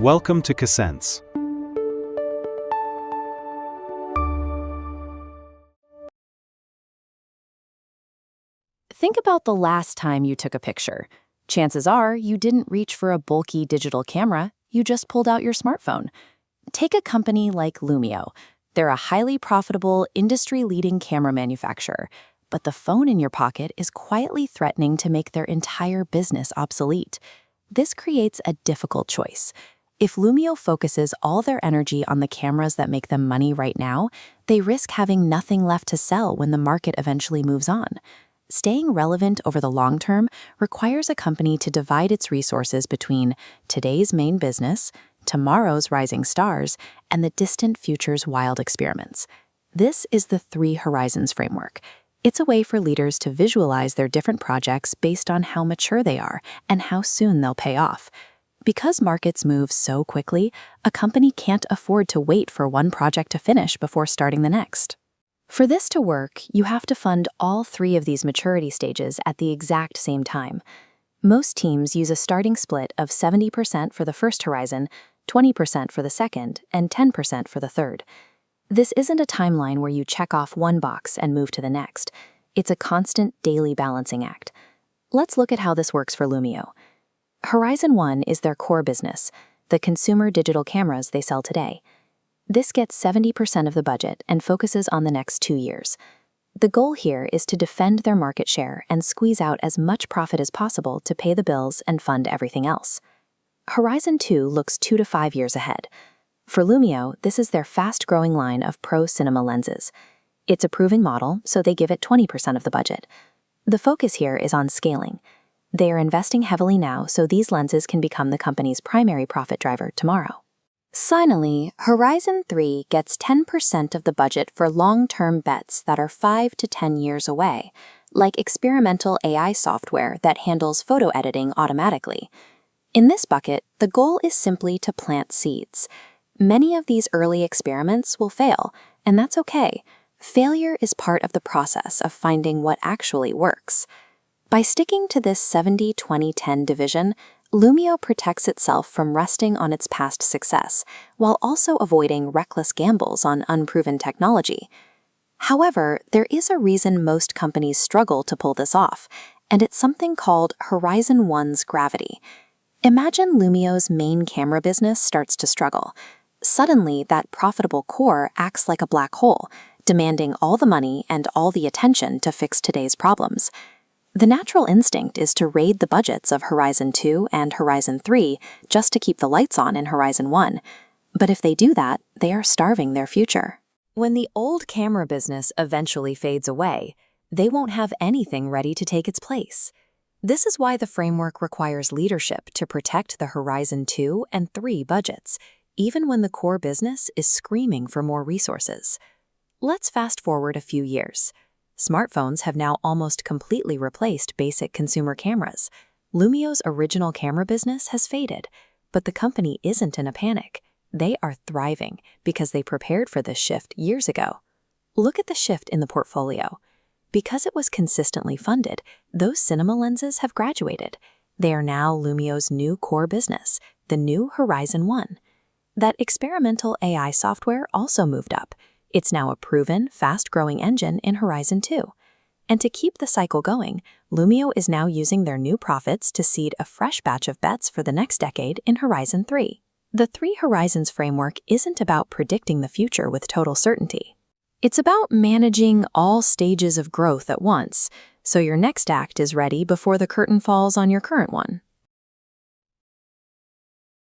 Welcome to Casense. Think about the last time you took a picture. Chances are you didn't reach for a bulky digital camera, you just pulled out your smartphone. Take a company like Lumio. They're a highly profitable, industry-leading camera manufacturer, but the phone in your pocket is quietly threatening to make their entire business obsolete. This creates a difficult choice. If Lumio focuses all their energy on the cameras that make them money right now, they risk having nothing left to sell when the market eventually moves on. Staying relevant over the long term requires a company to divide its resources between today's main business, tomorrow's rising stars, and the distant future's wild experiments. This is the 3 Horizons framework. It's a way for leaders to visualize their different projects based on how mature they are and how soon they'll pay off. Because markets move so quickly, a company can't afford to wait for one project to finish before starting the next. For this to work, you have to fund all 3 of these maturity stages at the exact same time. Most teams use a starting split of 70% for the first horizon, 20% for the second, and 10% for the third. This isn't a timeline where you check off one box and move to the next. It's a constant daily balancing act. Let's look at how this works for Lumio. Horizon 1 is their core business, the consumer digital cameras they sell today. This gets 70% of the budget and focuses on the next 2 years. The goal here is to defend their market share and squeeze out as much profit as possible to pay the bills and fund everything else. Horizon 2 looks 2 to 5 years ahead. For Lumio, this is their fast-growing line of pro cinema lenses. It's a proven model, so they give it 20% of the budget. The focus here is on scaling. They are investing heavily now so these lenses can become the company's primary profit driver tomorrow. Finally, Horizon 3 gets 10% of the budget for long-term bets that are 5 to 10 years away, like experimental AI software that handles photo editing automatically. In this bucket, the goal is simply to plant seeds. Many of these early experiments will fail, and that's okay. Failure is part of the process of finding what actually works. By sticking to this 70-20-10 division, Lumio protects itself from resting on its past success, while also avoiding reckless gambles on unproven technology. However, there is a reason most companies struggle to pull this off, and it's something called Horizon 1's gravity. Imagine Lumio's main camera business starts to struggle. Suddenly, that profitable core acts like a black hole, demanding all the money and all the attention to fix today's problems. The natural instinct is to raid the budgets of Horizon 2 and Horizon 3 just to keep the lights on in Horizon 1. But if they do that, they are starving their future. When the old camera business eventually fades away, they won't have anything ready to take its place. This is why the framework requires leadership to protect the Horizon 2 and 3 budgets, even when the core business is screaming for more resources. Let's fast forward a few years. Smartphones have now almost completely replaced basic consumer cameras. Lumio's original camera business has faded, but the company isn't in a panic. They are thriving because they prepared for this shift years ago. Look at the shift in the portfolio. Because it was consistently funded, those cinema lenses have graduated. They are now Lumio's new core business, the new Horizon 1. That experimental AI software also moved up. It's now a proven, fast-growing engine in Horizon 2. And to keep the cycle going, Lumio is now using their new profits to seed a fresh batch of bets for the next decade in Horizon 3. The 3 Horizons framework isn't about predicting the future with total certainty. It's about managing all stages of growth at once, so your next act is ready before the curtain falls on your current one.